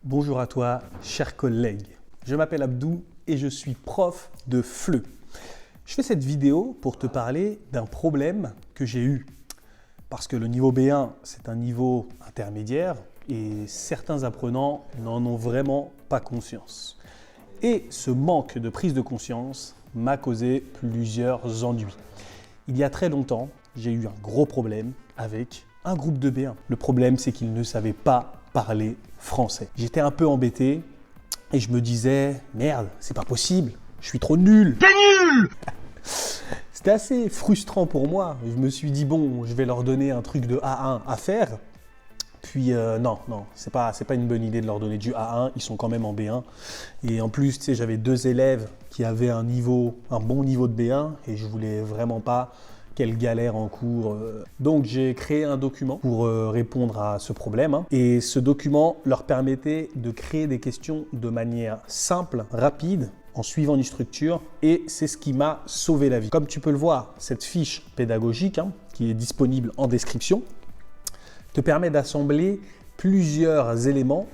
Bonjour à toi, cher collègue. Je m'appelle Abdou et je suis prof de FLE. Je fais cette vidéo pour te parler d'un problème que j'ai eu. Parce que le niveau B1, c'est un niveau intermédiaire et certains apprenants n'en ont vraiment pas conscience. Et ce manque de prise de conscience m'a causé plusieurs ennuis. Il y a très longtemps, j'ai eu un gros problème avec un groupe de B1. Le problème, c'est qu'ils ne savaient pas parler français. J'étais un peu embêté et je me disais « Merde, c'est pas possible, je suis trop nul !» T'es nul. C'était assez frustrant pour moi. Je me suis dit « Bon, je vais leur donner un truc de A1 à faire. » Puis non, c'est pas une bonne idée de leur donner du A1, ils sont quand même en B1. Et en plus, tu sais, j'avais 2 élèves qui avaient un bon niveau de B1 et je voulais vraiment pas qu'elles galèrent en cours. Donc j'ai créé un document pour répondre à ce problème. Et ce document leur permettait de créer des questions de manière simple, rapide, en suivant une structure, et c'est ce qui m'a sauvé la vie. Comme tu peux le voir, cette fiche pédagogique qui est disponible en description te permet d'assembler plusieurs éléments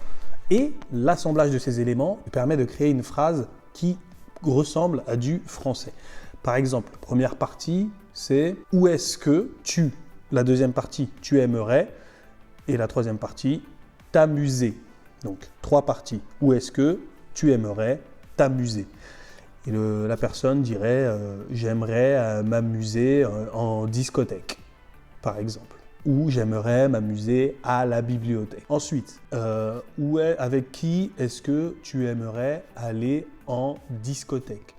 et l'assemblage de ces éléments te permet de créer une phrase qui ressemble à du français. Par exemple, première partie, c'est « Où est-ce que tu ?» La deuxième partie, « Tu aimerais ?» Et la troisième partie, « T'amuser ?» Donc, 3 parties. « Où est-ce que tu aimerais t'amuser ?» Et la personne dirait « J'aimerais m'amuser en discothèque », par exemple. Ou « J'aimerais m'amuser à la bibliothèque ». Ensuite, avec qui est-ce que tu aimerais aller en discothèque ?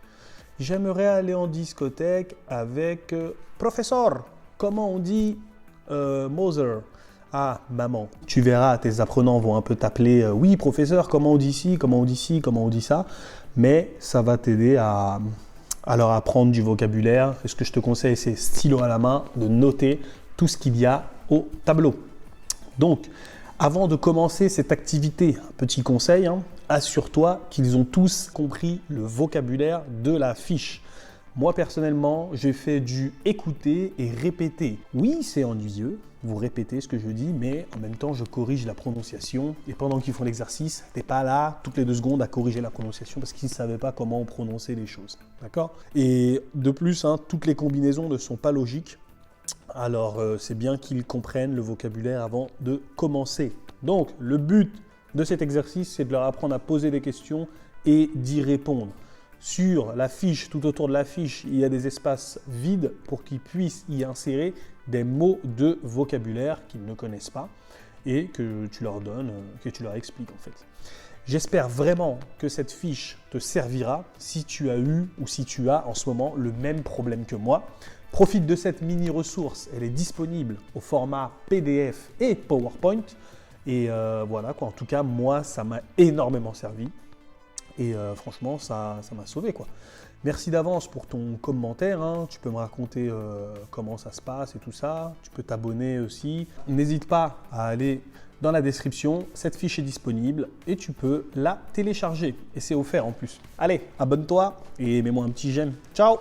J'aimerais aller en discothèque avec professeur. Comment on dit Mother? Ah, maman. Tu verras, tes apprenants vont un peu t'appeler oui, professeur, comment on dit ci, comment on dit ci, comment on dit ça. Mais ça va t'aider à leur apprendre du vocabulaire. Et ce que je te conseille, c'est stylo à la main, de noter tout ce qu'il y a au tableau. Donc, avant de commencer cette activité, un petit conseil, assure-toi qu'ils ont tous compris le vocabulaire de la fiche. Moi, personnellement, j'ai fait du écouter et répéter. Oui, c'est ennuyeux, vous répétez ce que je dis, mais en même temps, je corrige la prononciation. Et pendant qu'ils font l'exercice, t'es pas là toutes les 2 secondes à corriger la prononciation parce qu'ils ne savaient pas comment on prononçait les choses. D'accord ? Et de plus, toutes les combinaisons ne sont pas logiques. Alors, c'est bien qu'ils comprennent le vocabulaire avant de commencer. Donc, le but de cet exercice, c'est de leur apprendre à poser des questions et d'y répondre. Sur la fiche, tout autour de la fiche, il y a des espaces vides pour qu'ils puissent y insérer des mots de vocabulaire qu'ils ne connaissent pas et que tu leur donnes, que tu leur expliques en fait. J'espère vraiment que cette fiche te servira si tu as eu ou si tu as en ce moment le même problème que moi. Profite de cette mini-ressource, elle est disponible au format PDF et PowerPoint. Et voilà quoi, en tout cas, moi, ça m'a énormément servi. Et franchement, ça m'a sauvé quoi. Merci d'avance pour ton commentaire. Tu peux me raconter comment ça se passe et tout ça. Tu peux t'abonner aussi. N'hésite pas à aller dans la description. Cette fiche est disponible et tu peux la télécharger. Et c'est offert en plus. Allez, abonne-toi et mets-moi un petit j'aime. Ciao!